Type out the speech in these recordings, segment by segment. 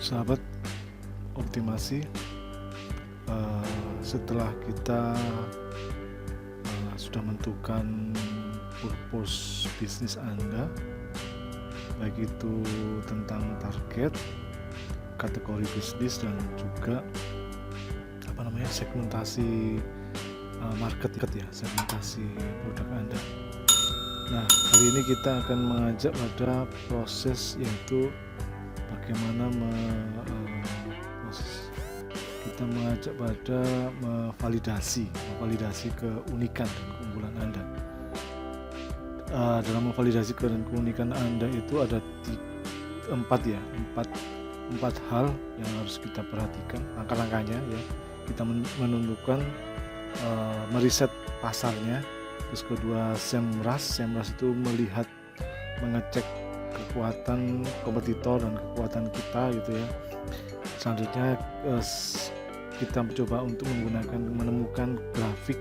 Sahabat optimasi, setelah kita sudah menentukan purpose bisnis Anda, baik itu tentang target, kategori bisnis, dan juga segmentasi market ya, segmentasi produk Anda. Nah, kali ini kita akan mengajak pada proses, yaitu bagaimana kita mengajak pada memvalidasi keunikan dan keunggulan Anda. Dalam memvalidasi keunikan Anda itu ada empat hal yang harus kita perhatikan, langkah-langkahnya ya. Kita menentukan meriset pasarnya. Terus kedua, SEMrush itu mengecek kekuatan kompetitor dan kekuatan kita gitu ya. Selanjutnya kita mencoba untuk menemukan grafik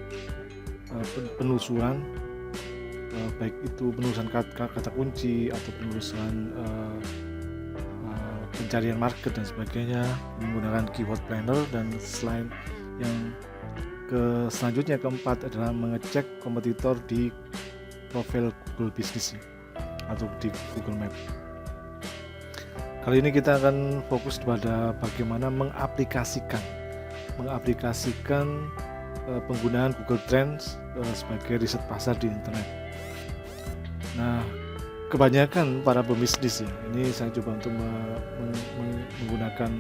penelusuran, baik itu penelusuran kata kunci atau penelusuran pencarian market dan sebagainya menggunakan keyword planner. Dan selanjutnya keempat adalah mengecek kompetitor di profil Google Business atau di Google Map. Kali ini kita akan fokus pada bagaimana mengaplikasikan penggunaan Google Trends sebagai riset pasar di internet. Nah, kebanyakan para pebisnis ya, ini saya coba untuk menggunakan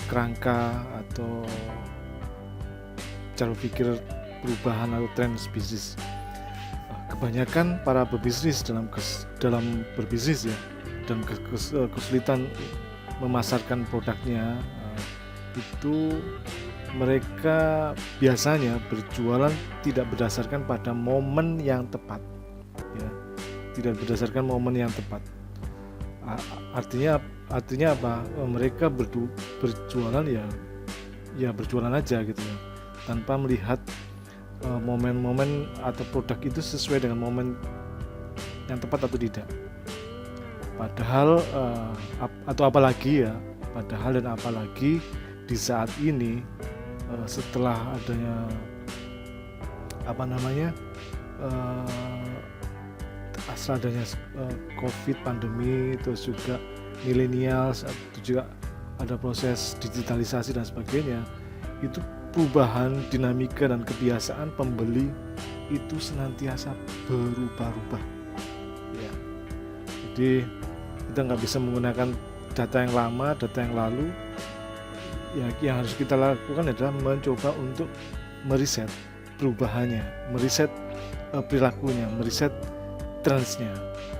kerangka atau cara pikir perubahan atau trends bisnis. Kebanyakan para pebisnis dalam berbisnis ya, dan kesulitan memasarkan produknya, itu mereka biasanya berjualan tidak berdasarkan pada momen yang tepat ya, tidak berdasarkan momen yang tepat. Artinya apa? Mereka berjualan ya berjualan aja gitu ya, tanpa melihat momen-momen atau produk itu sesuai dengan momen yang tepat atau tidak. Padahal apalagi di saat ini, setelah adanya COVID, pandemi, terus juga milenial, itu juga ada proses digitalisasi dan sebagainya, itu perubahan dinamika dan kebiasaan pembeli itu senantiasa berubah-ubah ya. Jadi kita nggak bisa menggunakan data yang lama, data yang lalu ya. Yang harus kita lakukan adalah mencoba untuk meriset perubahannya, meriset perilakunya, meriset trendsnya.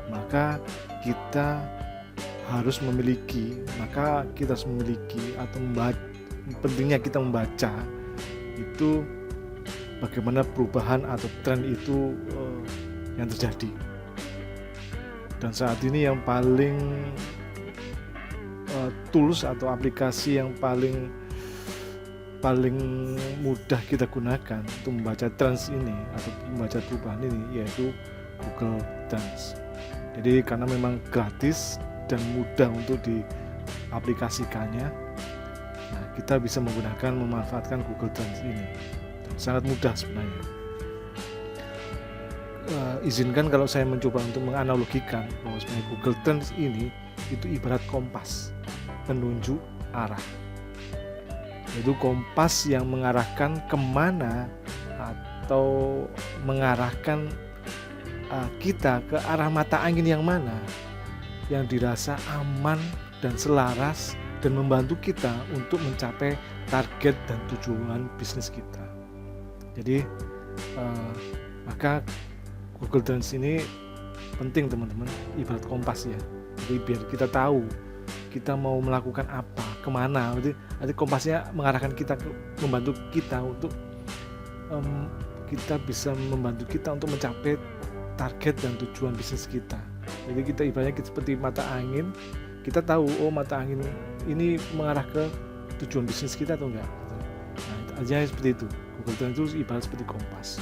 Maka kita harus memiliki atau pentingnya kita membaca itu bagaimana perubahan atau tren itu yang terjadi. Dan saat ini yang paling tools atau aplikasi yang paling mudah kita gunakan untuk membaca trends ini atau membaca perubahan ini yaitu Google Trends. Jadi karena memang gratis dan mudah untuk diaplikasikannya, nah, kita bisa memanfaatkan Google Trends ini. Dan sangat mudah sebenarnya. Izinkan kalau saya mencoba untuk menganalogikan bahwa sebenarnya Google Trends ini itu ibarat kompas penunjuk arah. Yaitu kompas yang mengarahkan kemana atau mengarahkan kita ke arah mata angin yang mana yang dirasa aman dan selaras dan membantu kita untuk mencapai target dan tujuan bisnis kita. Jadi maka Google Trends ini penting teman-teman, ibarat kompas ya. Jadi biar kita tahu kita mau melakukan apa, kemana. Jadi kompasnya mengarahkan kita, membantu kita untuk membantu kita untuk mencapai target dan tujuan bisnis kita. Jadi kita ibaratnya seperti mata angin, kita tahu mata angin ini mengarah ke tujuan bisnis kita atau enggak. Nah, aja seperti itu. Google Trends itu ibarat seperti kompas.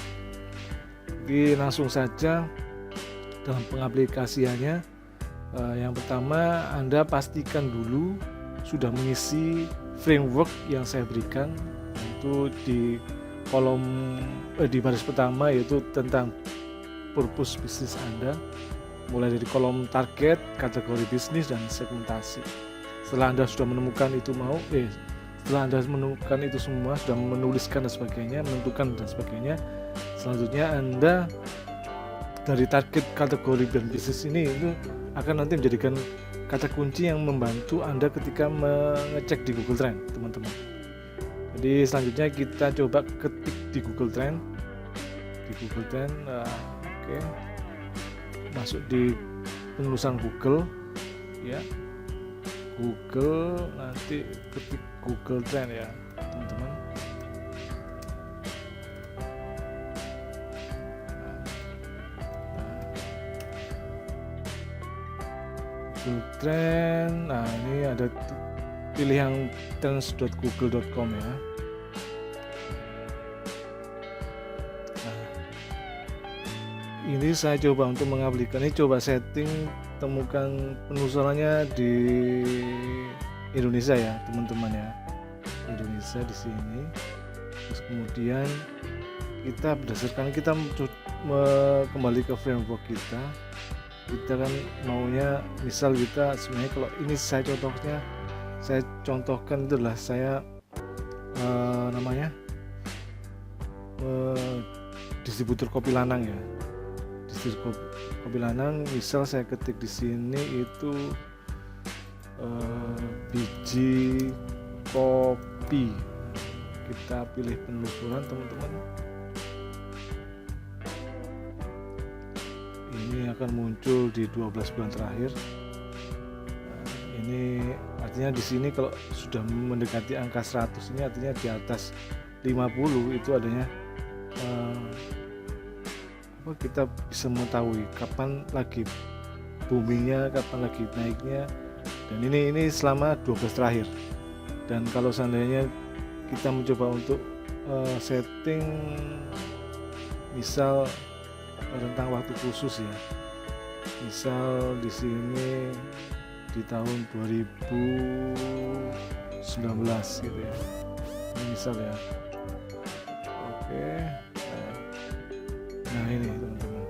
Jadi langsung saja dalam pengaplikasiannya Yang pertama, Anda pastikan dulu sudah mengisi framework yang saya berikan, itu di kolom di baris pertama, yaitu tentang purpose bisnis Anda, mulai dari kolom target, kategori bisnis, dan segmentasi. Setelah Anda sudah menemukan itu setelah Anda menemukan itu semua, sudah menuliskan dan sebagainya, menentukan dan sebagainya, selanjutnya Anda dari target, kategori, dan bisnis ini itu akan nanti menjadikan kata kunci yang membantu Anda ketika mengecek di Google Trend, teman-teman. Jadi selanjutnya kita coba ketik di Google Trend. Oke. Masuk di penulisan Google, ya. Google, nanti ketik Google Trend ya, teman-teman. Google Trend. Nah, ini ada pilih yang trends.google.com ya. Nah, ini saya coba untuk mengaplikasikan, ini coba setting, temukan penelusurannya di Indonesia ya, teman-teman ya. Indonesia di sini. Terus kemudian kita berdasarkan kita kembali ke framework kita kan maunya, misal kita sebenarnya, kalau ini saya contohkan itu adalah saya namanya distributor kopi Lanang ya, distributor kopi Lanang. Misal saya ketik di sini itu biji kopi, kita pilih penelusuran, teman-teman. Ini akan muncul di 12 bulan terakhir. Ini artinya di sini kalau sudah mendekati angka 100, ini artinya di atas 50 itu adanya kita bisa mengetahui kapan lagi boomingnya, kapan lagi naiknya. Dan ini selama 12 terakhir. Dan kalau seandainya kita mencoba untuk setting misal tentang waktu khusus ya, misal di sini di tahun 2019 gitu ya, ini misal ya. Oke. Nah ini teman-teman,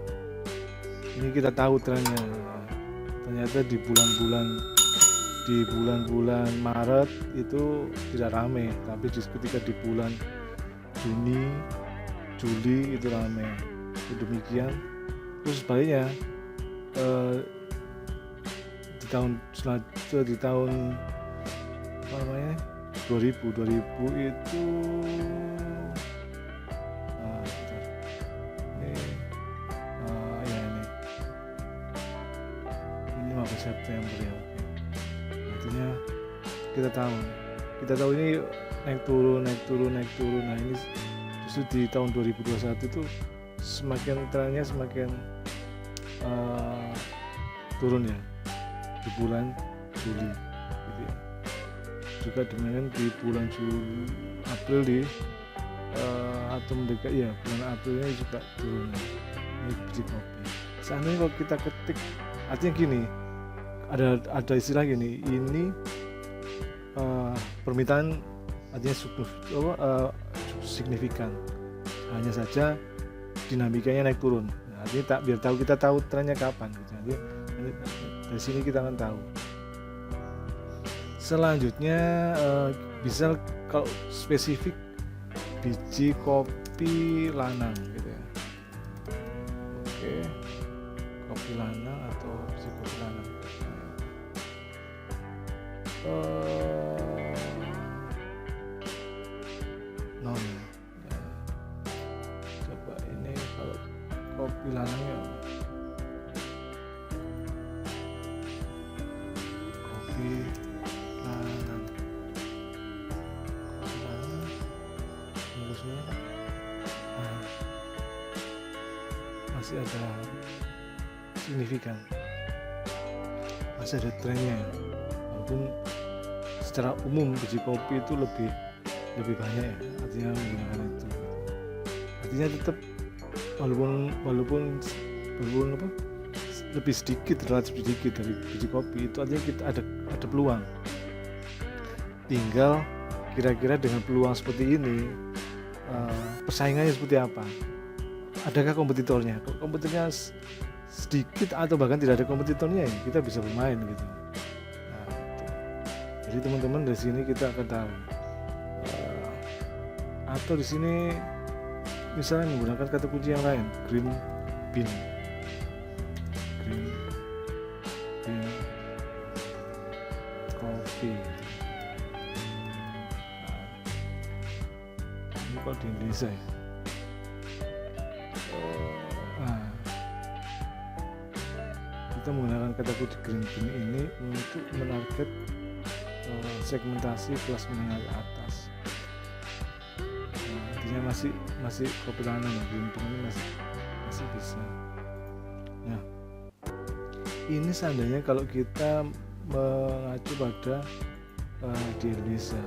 ini kita tahu trennya. Ternyata di bulan-bulan Maret itu tidak ramai, tapi ketika di bulan Juni, Juli itu ramai. Demikian. Terus sebaliknya di tahun selanjutnya, di tahun 2000 itu ini 15 September ya. Artinya kita tahu ini naik turun. Nah ini justru di tahun 2021 itu semakin trennya semakin turun ya di bulan Juli gitu ya. Juga demikian di bulan April atau mendekat ya, bulan Aprilnya juga turun. Ini biji kopi. Seandainya kalau kita ketik, artinya gini, ada istilah gini, ini permintaan artinya signifikan, hanya saja dinamikanya naik turun. Nah, artinya biar kita tahu trennya kapan gitu. Jadi dari sini kita akan tahu. Selanjutnya bisa kalau spesifik biji kopi Lanang gitu ya. Oke. Kopi Lanang atau biji kopi Lanang. Non. Ya. Coba ini kalau kopi Lanang ya. Kopi Lanang. Nah, masih ada signifikan, masih ada trennya, walaupun secara umum biji kopi itu lebih banyak ya, artinya menggunakan itu. Artinya tetap walaupun lebih sedikit, relatif sedikit dari biji kopi, itu artinya kita ada peluang. Tinggal kira-kira dengan peluang seperti ini persaingannya seperti apa? Adakah kompetitornya? Kalau kompetitornya sedikit atau bahkan tidak ada kompetitornya, ya kita bisa bermain gitu. Nah, jadi teman-teman dari sini kita akan tahu. Atau di sini misalnya menggunakan kata kunci yang lain, green bean coffee. Ini kalau di Indonesia ya. Kita menggunakan kata kunci green bean ini untuk menarget segmentasi kelas menengah ke atas. Artinya masih kopi lanang ya, green bean ini masih bisa. Nah, ini seandainya kalau kita mengacu pada di Indonesia,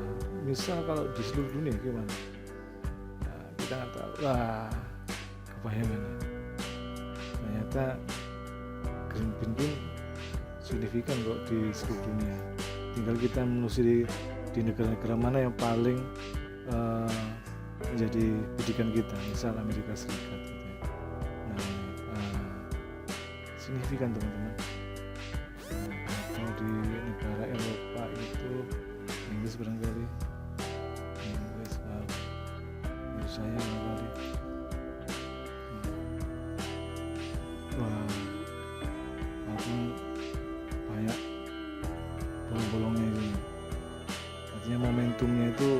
misal kalau di seluruh dunia gimana? Nah, kita nggak tahu. Wah, kebayangan ya. Ternyata green bean pun signifikan kok di seluruh dunia. Tinggal kita menelusuri di negara-negara mana yang paling menjadi pendidikan kita, misal Amerika Serikat gitu ya. Signifikan teman-teman. Atau di negara Eropa itu Inggris barangkali, saya barangkali. Wah, walaupun banyak bolong-bolongnya ini, artinya momentumnya itu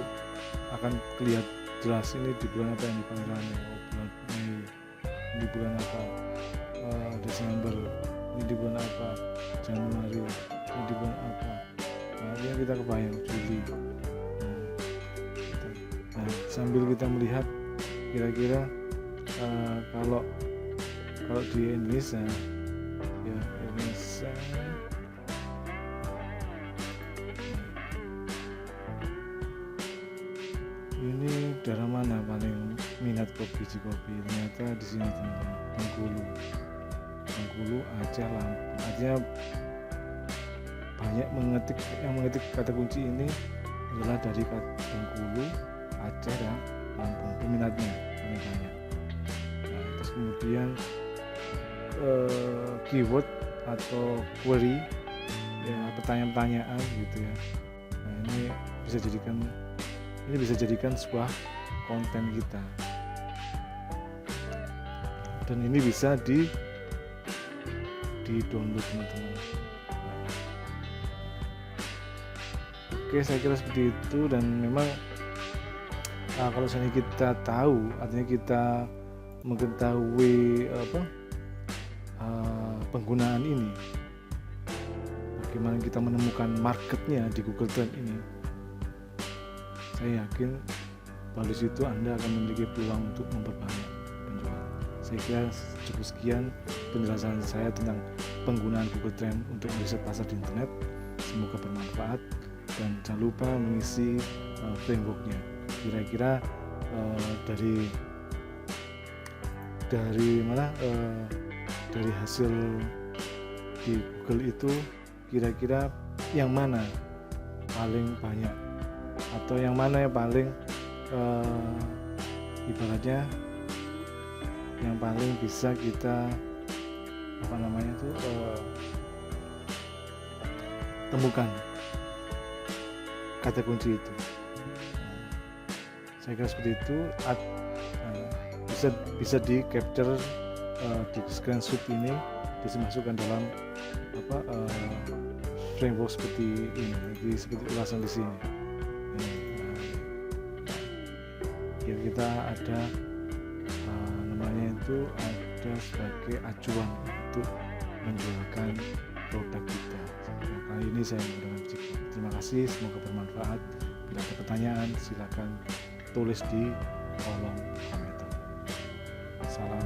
akan kelihatan jelas. Ini di bulan apa yang dipanggil, bulan Mei, di bulan apa, Desember, ini di bulan apa, Januari, ini di bulan apa. Nah, ini kita kebayang Juli. Nah, sambil kita melihat kira-kira kalau di Indonesia ya, Indonesia ini daerah mana paling minat biji kopi? Ternyata di sini teman-teman, Bengkulu, Aceh, Lampung. Artinya banyak yang mengetik kata kunci ini adalah dari Bengkulu, Aceh, dan Lampung. Peminatnya paling banyak. Nah, terus kemudian keyword atau query ya, pertanyaan-pertanyaan gitu ya. Nah, ini bisa jadikan sebuah konten kita, dan ini bisa di download teman-teman. Oke, saya kira seperti itu. Dan memang kalau misalnya kita tahu, artinya kita mengetahui penggunaan ini, bagaimana kita menemukan marketnya di Google Trend ini, saya yakin dari situ Anda akan memiliki peluang untuk memperbanyak penjualan. Saya kira cukup sekian penjelasan saya tentang penggunaan Google Trend untuk riset pasar di internet. Semoga bermanfaat, dan jangan lupa mengisi frameworknya. Kira-kira dari mana dari hasil di Google itu, kira-kira yang mana paling banyak, atau yang mana yang paling ibaratnya yang paling bisa kita temukan kata kunci itu. Saya kira seperti itu. Bisa di capture di screenshot ini, bisa masukkan dalam framework seperti ini, seperti ulasan di sini. Ya, kita ada namanya itu ada sebagai acuan untuk menjualkan produk kita. Kali ini saya menggunakan biji kopi. Terima kasih, semoga bermanfaat. Bila ada pertanyaan silakan tulis di kolom komentar. Salam